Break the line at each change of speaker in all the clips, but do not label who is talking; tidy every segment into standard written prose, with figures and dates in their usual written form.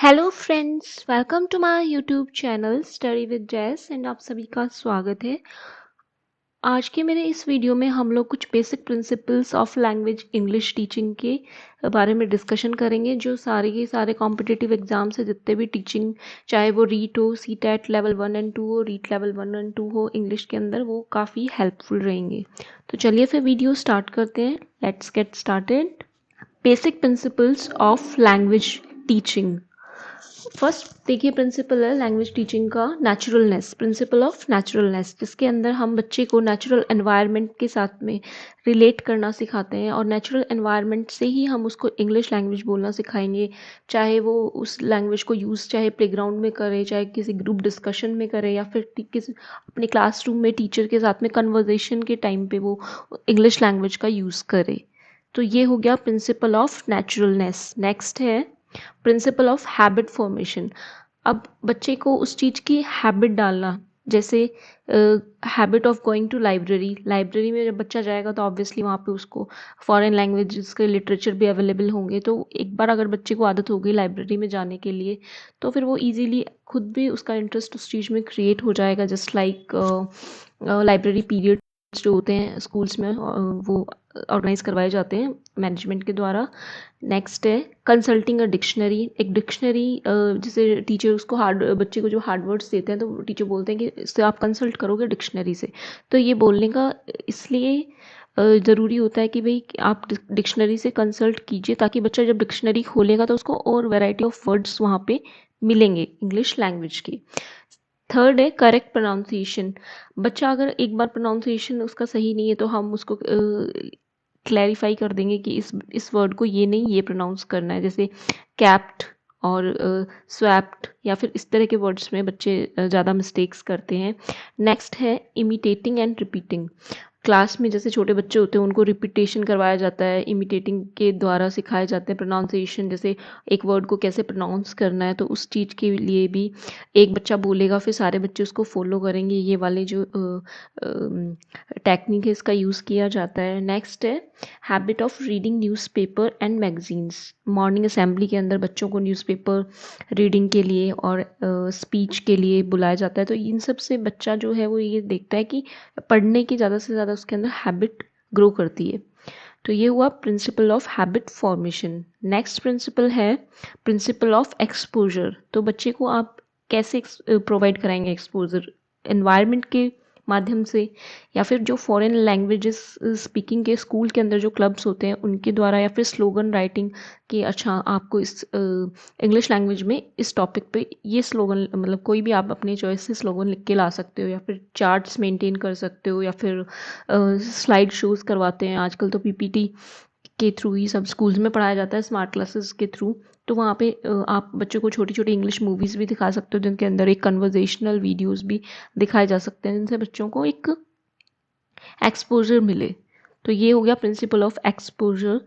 Hello friends, welcome to my YouTube channel study with Jas and आप सभी का स्वागत है। आज के मेरे इस वीडियो में हम लोग कुछ basic principles of language English teaching के बारे में डिस्कशन करेंगे। जो सारे के सारे कॉम्पिटिटिव एग्जाम से जितने भी टीचिंग, चाहे वो रीट हो, सी टेट लेवल 1 एंड 2 हो, रीट लेवल 1 एंड 2 हो इंग्लिश के अंदर, वो काफ़ी हेल्पफुल रहेंगे। तो चलिए फिर वीडियो स्टार्ट करते हैं। Let's get started. Basic principles of language teaching. First देखिए, प्रिंसिपल है लैंग्वेज टीचिंग का नेचुरलनेस, प्रिंसिपल ऑफ नेचुरलनेस, जिसके अंदर हम बच्चे को नेचुरल एनवायरनमेंट के साथ में रिलेट करना सिखाते हैं और नेचुरल एनवायरनमेंट से ही हम उसको इंग्लिश लैंग्वेज बोलना सिखाएंगे। चाहे वो उस लैंग्वेज को यूज़ चाहे प्लेग्राउंड में करे, चाहे किसी ग्रुप डिस्कशन में करे, या फिर किसी अपने क्लासरूम में टीचर के साथ में कन्वर्जेशन के टाइम पे वो इंग्लिश लैंग्वेज का यूज़ करे। तो ये हो गया प्रिंसिपल ऑफ नेचुरलनेस। नेक्स्ट है प्रिंसिपल ऑफ हैबिट फॉर्मेशन। अब बच्चे को उस चीज़ की हैबिट डालना, जैसे habit of going to library. Library में जब बच्चा जाएगा तो ऑब्वियसली वहाँ पे उसको फॉरेन लैंग्वेजेस के लिटरेचर भी अवेलेबल होंगे। तो एक बार अगर बच्चे को आदत हो गई लाइब्रेरी में जाने के लिए, तो फिर वो इजीली खुद भी उसका इंटरेस्ट उस चीज़ में क्रिएट हो जाएगा। जस्ट लाइक लाइब्रेरी पीरियड्स जो होते हैं स्कूल्स में, वो ऑर्गेनाइज करवाए जाते हैं मैनेजमेंट के द्वारा। नेक्स्ट है कंसल्टिंग अ डिक्शनरी। एक डिक्शनरी जैसे टीचर उसको बच्चे को जो हार्ड वर्ड्स देते हैं, तो टीचर बोलते हैं कि इससे आप कंसल्ट करोगे डिक्शनरी से। तो ये बोलने का इसलिए ज़रूरी होता है कि भाई आप डिक्शनरी से कंसल्ट कीजिए, ताकि बच्चा जब डिक्शनरी खोलेगा तो उसको और वैरायटी ऑफ वर्ड्स वहाँ पे मिलेंगे इंग्लिश लैंग्वेज की। थर्ड है करेक्ट प्रोनाउंसिएशन। बच्चा अगर एक बार प्रोनाउंसिएशन उसका सही नहीं है तो हम उसको क्लैरिफाई कर देंगे कि इस वर्ड को ये नहीं, ये प्रोनाउंस करना है। जैसे कैप्ट और स्वैप्ट या फिर इस तरह के वर्ड्स में बच्चे ज़्यादा मिस्टेक्स करते हैं। नेक्स्ट है इमिटेटिंग एंड रिपीटिंग। क्लास में जैसे छोटे बच्चे होते हैं उनको रिपीटेशन करवाया जाता है, इमिटेटिंग के द्वारा सिखाए जाते हैं प्रोनाउंसिएशन। जैसे एक वर्ड को कैसे प्रोनाउंस करना है, तो उस चीज़ के लिए भी एक बच्चा बोलेगा, फिर सारे बच्चे उसको फॉलो करेंगे। ये वाले जो टेक्निक है इसका यूज़ किया जाता है। नेक्स्ट है habit of reading newspaper and magazines. Morning assembly के अंदर बच्चों को न्यूज़पेपर रीडिंग के लिए और स्पीच के लिए बुलाया जाता है। तो इन सब से बच्चा जो है वो ये देखता है कि पढ़ने की ज़्यादा से ज़्यादा उसके अंदर हैबिट ग्रो करती है। तो ये हुआ principal of habit formation. Next principle है प्रिंसिपल ऑफ एक्सपोजर। तो बच्चे को आप कैसे प्रोवाइड कराएंगे एक्सपोजर? एनवायरनमेंट के माध्यम से, या फिर जो फॉरेन लैंग्वेजेस स्पीकिंग के स्कूल के अंदर जो क्लब्स होते हैं उनके द्वारा, या फिर स्लोगन राइटिंग कि अच्छा आपको इस इंग्लिश लैंग्वेज में इस टॉपिक पे ये स्लोगन, मतलब कोई भी आप अपने चॉइस से स्लोगन लिख के ला सकते हो, या फिर चार्ट्स मेंटेन कर सकते हो, या फिर स्लाइड शोज़ करवाते हैं आजकल तो पीपीटी के थ्रू ही सब स्कूल्स में पढ़ाया जाता है, स्मार्ट क्लासेस के थ्रू। तो वहाँ पे आप बच्चों को छोटी छोटी इंग्लिश मूवीज़ भी दिखा सकते हो, जिनके अंदर एक कन्वर्जेशनल वीडियोस भी दिखाए जा सकते हैं, जिनसे बच्चों को एक एक्सपोजर मिले। तो ये हो गया प्रिंसिपल ऑफ एक्सपोजर।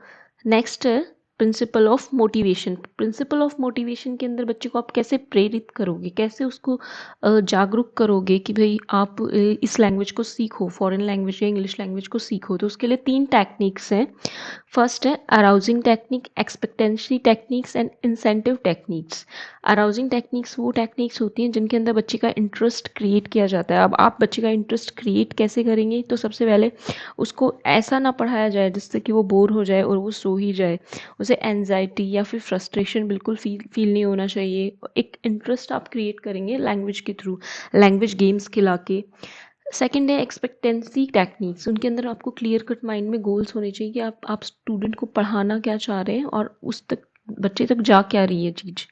नेक्स्ट है principle of motivation. Principle of motivation के अंदर बच्चे को आप कैसे प्रेरित करोगे, कैसे उसको जागरूक करोगे कि भाई आप इस लैंग्वेज को सीखो, फॉरेन लैंग्वेज या इंग्लिश लैंग्वेज को सीखो। तो उसके लिए 3 टेक्निक्स हैं। फर्स्ट है arousing technique, expectancy techniques and incentive techniques. Arousing techniques वो टेक्निक्स होती हैं जिनके अंदर बच्चे का इंटरेस्ट क्रिएट किया जाता है। अब आप बच्चे का इंटरेस्ट क्रिएट कैसे करेंगे? तो सबसे पहले उसको ऐसा ना पढ़ाया जाए जिससे कि वो बोर हो जाए और वो सो ही जाए। उसे एनजाइटी या फिर फ्रस्ट्रेशन बिल्कुल फील नहीं होना चाहिए। एक इंटरेस्ट आप क्रिएट करेंगे लैंग्वेज के थ्रू, लैंग्वेज गेम्स खिला के। सेकेंड है एक्सपेक्टेंसी टेक्निक्स। उनके अंदर आपको क्लियर कट माइंड में गोल्स होने चाहिए कि आप स्टूडेंट को पढ़ाना क्या चाह रहे हैं और उस तक बच्चे तक जा क्या रही है चीज़।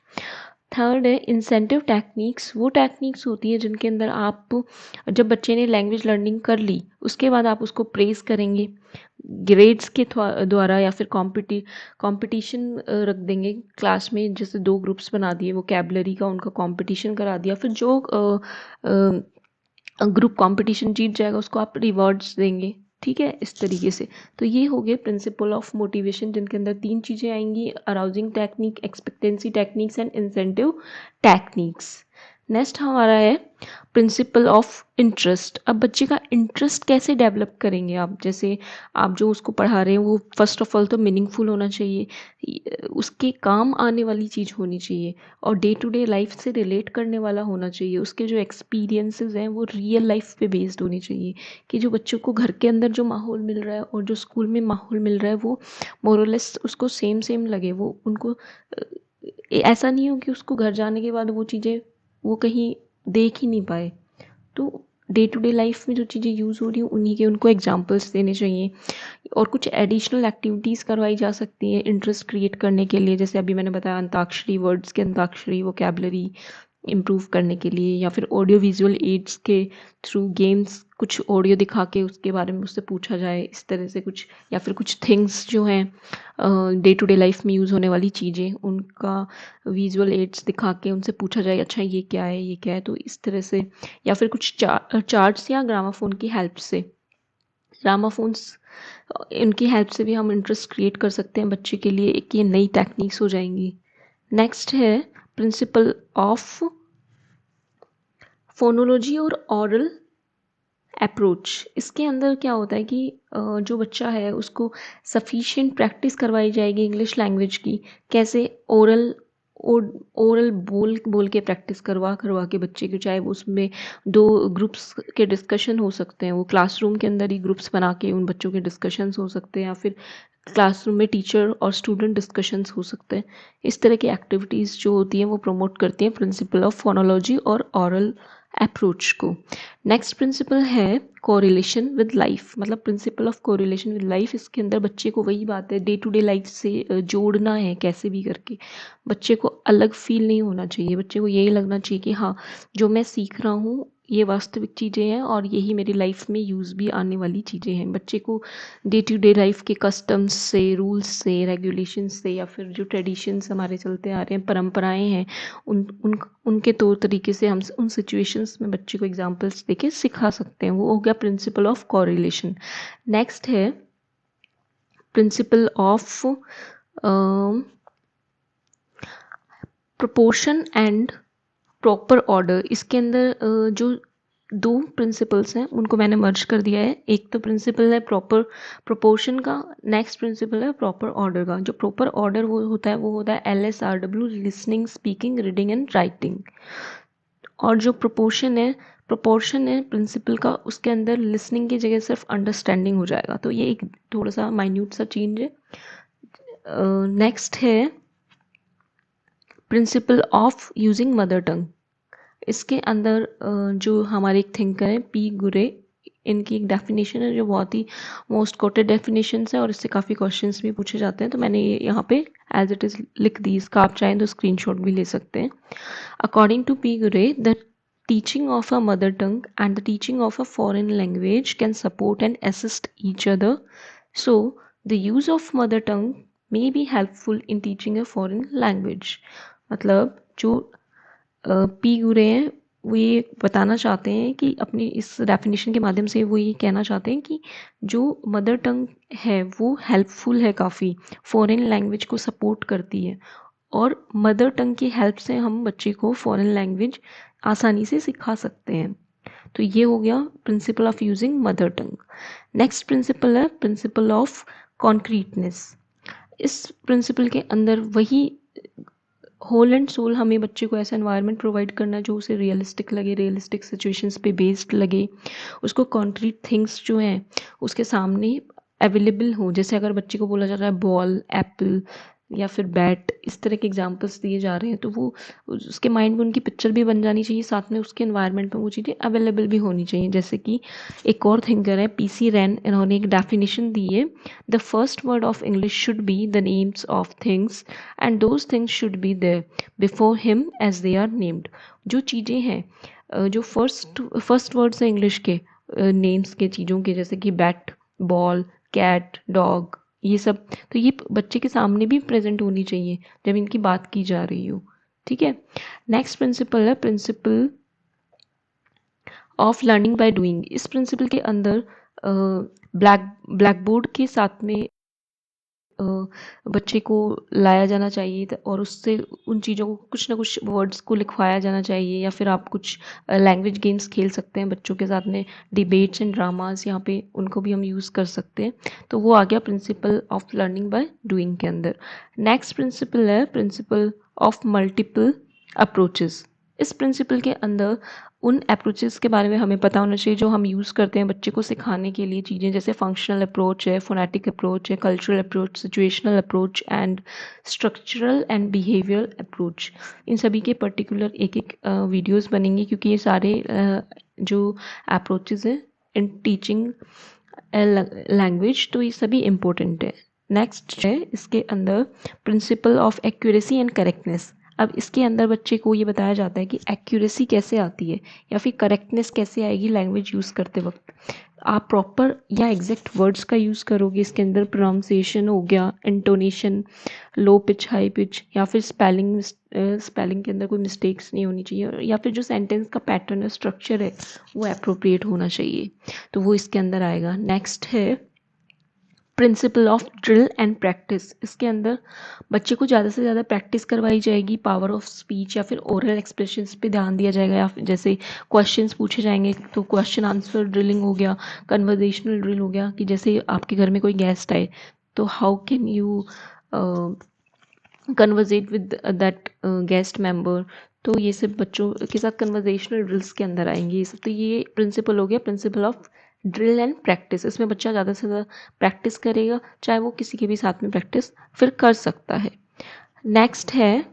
थर्ड है इंसेंटिव टेक्निक्स। वो टेक्निक्स होती है जिनके अंदर आप, जब बच्चे ने लैंग्वेज लर्निंग कर ली उसके बाद आप उसको प्रेज करेंगे ग्रेड्स के द्वारा, या फिर कंपटीशन रख देंगे क्लास में। जैसे 2 ग्रुप्स बना दिए, वोकैबुलरी का उनका कंपटीशन करा दिया, फिर जो ग्रुप कंपटीशन जीत जाएगा उसको आप रिवॉर्ड्स देंगे। ठीक है, इस तरीके से। तो ये हो गए प्रिंसिपल ऑफ मोटिवेशन, जिनके अंदर 3 चीज़ें आएंगी: arousing technique, expectancy techniques and incentive techniques. Next हमारा है प्रिंसिपल ऑफ इंटरेस्ट। अब बच्चे का इंटरेस्ट कैसे डेवलप करेंगे आप? जैसे आप जो उसको पढ़ा रहे हैं वो फर्स्ट ऑफ ऑल तो मीनिंगफुल होना चाहिए, उसके काम आने वाली चीज़ होनी चाहिए और डे टू डे लाइफ से रिलेट करने वाला होना चाहिए। उसके जो एक्सपीरियंसेस हैं वो रियल लाइफ पे बेस्ड होनी चाहिए, कि जो बच्चों को घर के अंदर जो माहौल मिल रहा है और जो स्कूल में माहौल मिल रहा है वो मोरलेस उसको सेम सेम लगे। वो उनको ऐसा नहीं हो कि उसको घर जाने के बाद वो चीज़ें वो कहीं देख ही नहीं पाए। तो डे टू डे लाइफ में जो चीज़ें यूज़ हो रही हैं उन्हीं के उनको एग्जांपल्स देने चाहिए और कुछ एडिशनल एक्टिविटीज़ करवाई जा सकती हैं इंटरेस्ट क्रिएट करने के लिए। जैसे अभी मैंने बताया अंताक्षरी, वर्ड्स के अंताक्षरी, वोकैबलरी इम्प्रूव करने के लिए, या फिर ऑडियो विजुअल एड्स के थ्रू गेम्स, कुछ ऑडियो दिखा के उसके बारे में उससे पूछा जाए, इस तरह से कुछ। या फिर कुछ थिंग्स जो हैं डे टू डे लाइफ में यूज़ होने वाली चीज़ें, उनका विजुअल एड्स दिखा के उनसे पूछा जाए अच्छा ये क्या है, ये क्या है, तो इस तरह से। या फिर कुछ चार्ट्स या ग्रामाफोन की हेल्प से, ग्रामाफोन्स इनकी हेल्प से भी हम इंटरेस्ट क्रिएट कर सकते हैं बच्चे के लिए, एक ये नई टेक्निक्स हो जाएंगी। नेक्स्ट है प्रिंसिपल ऑफ फोनोलॉजी और ऑरल अप्रोच। इसके अंदर क्या होता है कि जो बच्चा है उसको सफिशिएंट प्रैक्टिस करवाई जाएगी इंग्लिश लैंग्वेज की। कैसे? ओरल ओरल बोल बोल के प्रैक्टिस करवा करवा के बच्चे को, चाहे वो उसमें दो ग्रुप्स के डिस्कशन हो सकते हैं, वो क्लासरूम के अंदर ही ग्रुप्स बना के उन बच्चों के डिस्कशंस हो सकते हैं, या फिर क्लासरूम में टीचर और स्टूडेंट डिस्कशंस हो सकते हैं। इस तरह की एक्टिविटीज़ जो होती हैं वो प्रमोट करती हैं प्रिंसिपल ऑफ फोनोलॉजी और ऑरल अप्रोच को। नेक्स्ट प्रिंसिपल है कोरिलेशन विद लाइफ, मतलब principle of correlation with life. इसके अंदर बच्चे को वही बात है डे टू डे लाइफ से जोड़ना है कैसे भी करके। बच्चे को अलग फील नहीं होना चाहिए, बच्चे को यही लगना चाहिए कि हाँ जो मैं सीख रहा हूँ ये वास्तविक चीज़ें हैं और यही मेरी लाइफ में यूज़ भी आने वाली चीज़ें हैं। बच्चे को डे टू डे लाइफ के कस्टम्स से, रूल्स से, रेगुलेशंस से, या फिर जो ट्रेडिशंस हमारे चलते आ रहे हैं, परंपराएं हैं, उनके तौर तरीके से हम उन सिचुएशंस में बच्चे को एग्जांपल्स देके सिखा सकते हैं। वो हो गया प्रिंसिपल ऑफ कोरिलेशन। नेक्स्ट है principle of proportion and proper order. इसके अंदर जो दो प्रिंसिपल्स हैं उनको मैंने मर्ज कर दिया है। एक तो प्रिंसिपल है प्रॉपर प्रोपोर्शन का, नेक्स्ट प्रिंसिपल है प्रॉपर ऑर्डर का। जो प्रॉपर ऑर्डर वो होता है LSRW, listening, speaking, reading and writing. और जो प्रोपोर्शन है प्रिंसिपल का, उसके अंदर लिसनिंग की जगह सिर्फ अंडरस्टैंडिंग हो जाएगा। तो ये एक थोड़ा सा माइन्यूट सा चेंज है। नेक्स्ट है principle of using mother tongue. इसके अंदर जो हमारे एक थिंकर हैं पी गुरे, इनकी एक डेफिनेशन है जो बहुत ही मोस्ट कोटेड डेफिनेशन है और इससे काफ़ी क्वेश्चंस भी पूछे जाते हैं। तो मैंने ये यहाँ पे एज इट इज़ लिख दी, इसका आप चाहें तो स्क्रीनशॉट भी ले सकते हैं। अकॉर्डिंग टू पी गुरे, the teaching of a mother tongue and the teaching of a foreign language can support and assist each other. So, the use of mother tongue may be helpful in teaching a foreign language. मतलब जो P गुरे हैं वो ये बताना चाहते हैं कि अपनी इस डेफिनेशन के माध्यम से वो ये कहना चाहते हैं कि जो मदर टंग है वो हेल्पफुल है, काफ़ी फॉरेन लैंग्वेज को सपोर्ट करती है और मदर टंग की हेल्प से हम बच्चे को फॉरेन लैंग्वेज आसानी से सिखा सकते हैं। तो ये हो गया principle of using mother tongue. Next principle है प्रिंसिपल ऑफ कॉन्क्रीटनेस। इस प्रिंसिपल के अंदर वही होल एंड सोल हमें बच्चे को ऐसा एनवायरनमेंट प्रोवाइड करना जो उसे रियलिस्टिक लगे, रियलिस्टिक सिचुएशंस पे बेस्ड लगे, उसको कॉन्क्रीट थिंग्स जो हैं उसके सामने अवेलेबल हो। जैसे अगर बच्चे को बोला जा रहा है बॉल, एप्पल या फिर बैट, इस तरह के एग्जांपल्स दिए जा रहे हैं तो वो उसके माइंड में उनकी पिक्चर भी बन जानी चाहिए, साथ में उसके एनवायरनमेंट में वो चीज़ें अवेलेबल भी होनी चाहिए। जैसे कि एक और थिंकर है PC रैन, इन्होंने एक डेफिनेशन दी है, the first word of English should be the names of things and those things should be there before him as they are named. जो चीज़ें हैं जो फर्स्ट वर्ड्स हैं इंग्लिश के नेम्स के चीज़ों के, जैसे कि बैट, बॉल, कैट, डॉग, ये सब, तो ये बच्चे के सामने भी प्रेजेंट होनी चाहिए जब इनकी बात की जा रही हो। ठीक है। नेक्स्ट प्रिंसिपल है principle of learning by doing. इस प्रिंसिपल के अंदर ब्लैक बोर्ड के साथ में बच्चे को लाया जाना चाहिए और उससे उन चीज़ों को कुछ ना कुछ वर्ड्स को लिखवाया जाना चाहिए, या फिर आप कुछ लैंग्वेज गेम्स खेल सकते हैं बच्चों के साथ में, डिबेट्स एंड ड्रामास यहाँ पे उनको भी हम यूज़ कर सकते हैं। तो वो आ गया principle of learning by doing के अंदर। नेक्स्ट प्रिंसिपल है प्रिंसिपल ऑफ मल्टीपल अप्रोचेस। इस प्रिंसिपल के अंदर उन अप्रोचेस के बारे में हमें पता होना चाहिए जो हम यूज़ करते हैं बच्चे को सिखाने के लिए चीज़ें, जैसे फंक्शनल अप्रोच है, फोनेटिक अप्रोच है, cultural approach, situational approach and structural and behavioural approach. इन सभी के पर्टिकुलर एक एक वीडियोस बनेंगे, क्योंकि ये सारे जो अप्रोचेस हैं इन टीचिंग लैंग्वेज, तो ये सभी इम्पोर्टेंट है। नेक्स्ट है इसके अंदर principle of accuracy and correctness. अब इसके अंदर बच्चे को ये बताया जाता है कि एक्यूरेसी कैसे आती है या फिर करेक्टनेस कैसे आएगी लैंग्वेज यूज़ करते वक्त। आप प्रॉपर या एग्जैक्ट वर्ड्स का यूज़ करोगे, इसके अंदर प्रोनाउंसिएशन हो गया, intonation, low pitch, high pitch, या फिर स्पेलिंग के अंदर कोई मिस्टेक्स नहीं होनी चाहिए, या फिर जो सेंटेंस का पैटर्न है, स्ट्रक्चर है, वो अप्रोप्रिएट होना चाहिए, तो वो इसके अंदर आएगा। नेक्स्ट है principle of drill and practice. इसके अंदर बच्चे को ज़्यादा से ज़्यादा प्रैक्टिस करवाई जाएगी, पावर ऑफ स्पीच या फिर ओरल एक्सप्रेशंस पे ध्यान दिया जाएगा, या फिर जैसे क्वेश्चंस पूछे जाएंगे तो क्वेश्चन आंसर ड्रिलिंग हो गया, कन्वर्जेशनल ड्रिल हो गया, कि जैसे आपके घर में कोई गेस्ट आए तो how can you converse with that guest member. तो ये सब बच्चों के साथ कन्वर्जेशनल ड्रिल्स के अंदर आएंगे ये सब। तो ये प्रिंसिपल हो गया principle of drill and practice. इसमें बच्चा ज़्यादा से ज़्यादा प्रैक्टिस करेगा, चाहे वो किसी के भी साथ में प्रैक्टिस फिर कर सकता है। नेक्स्ट है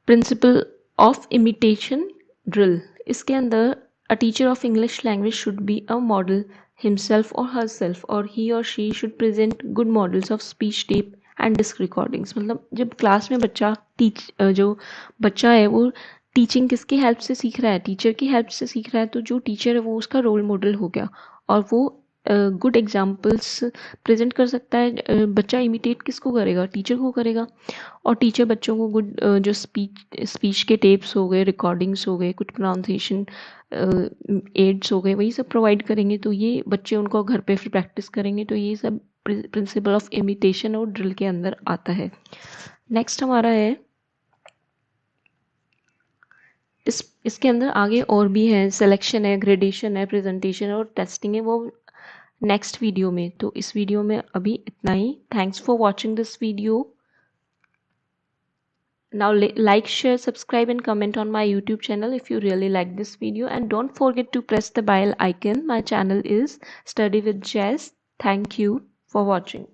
प्रिंसिपल ऑफ इमिटेशन ड्रिल। इसके अंदर a teacher of English language should be a model himself or herself, or he or she should present good models of speech tape and disc recordings। मतलब जब class में बच्चा जो बच्चा है वो टीचिंग किसकी हेल्प से सीख रहा है, टीचर की हेल्प से सीख रहा है, तो जो टीचर है वो उसका रोल मॉडल हो गया और वो गुड एग्जाम्पल्स प्रेजेंट कर सकता है। बच्चा इमिटेट किसको करेगा, टीचर को करेगा, और टीचर बच्चों को गुड जो स्पीच के टेप्स हो गए, रिकॉर्डिंग्स हो गए, कुछ प्रोनाउंसिएशन एड्स हो गए, वही सब प्रोवाइड करेंगे। तो ये बच्चे उनको घर पे फिर प्रैक्टिस करेंगे, तो ये सब प्रिंसिपल ऑफ इमिटेशन और ड्रिल के अंदर आता है। नेक्स्ट हमारा है इसके अंदर आगे और भी है, सिलेक्शन है, ग्रेडेशन है, प्रेजेंटेशन और टेस्टिंग है, वो नेक्स्ट वीडियो में। तो इस वीडियो में अभी इतना ही। Thanks for watching this video. Now like, share, subscribe and comment on my YouTube channel if you really like this video, and don't forget to press the bell icon. My channel is Study with Jess. Thank you for watching.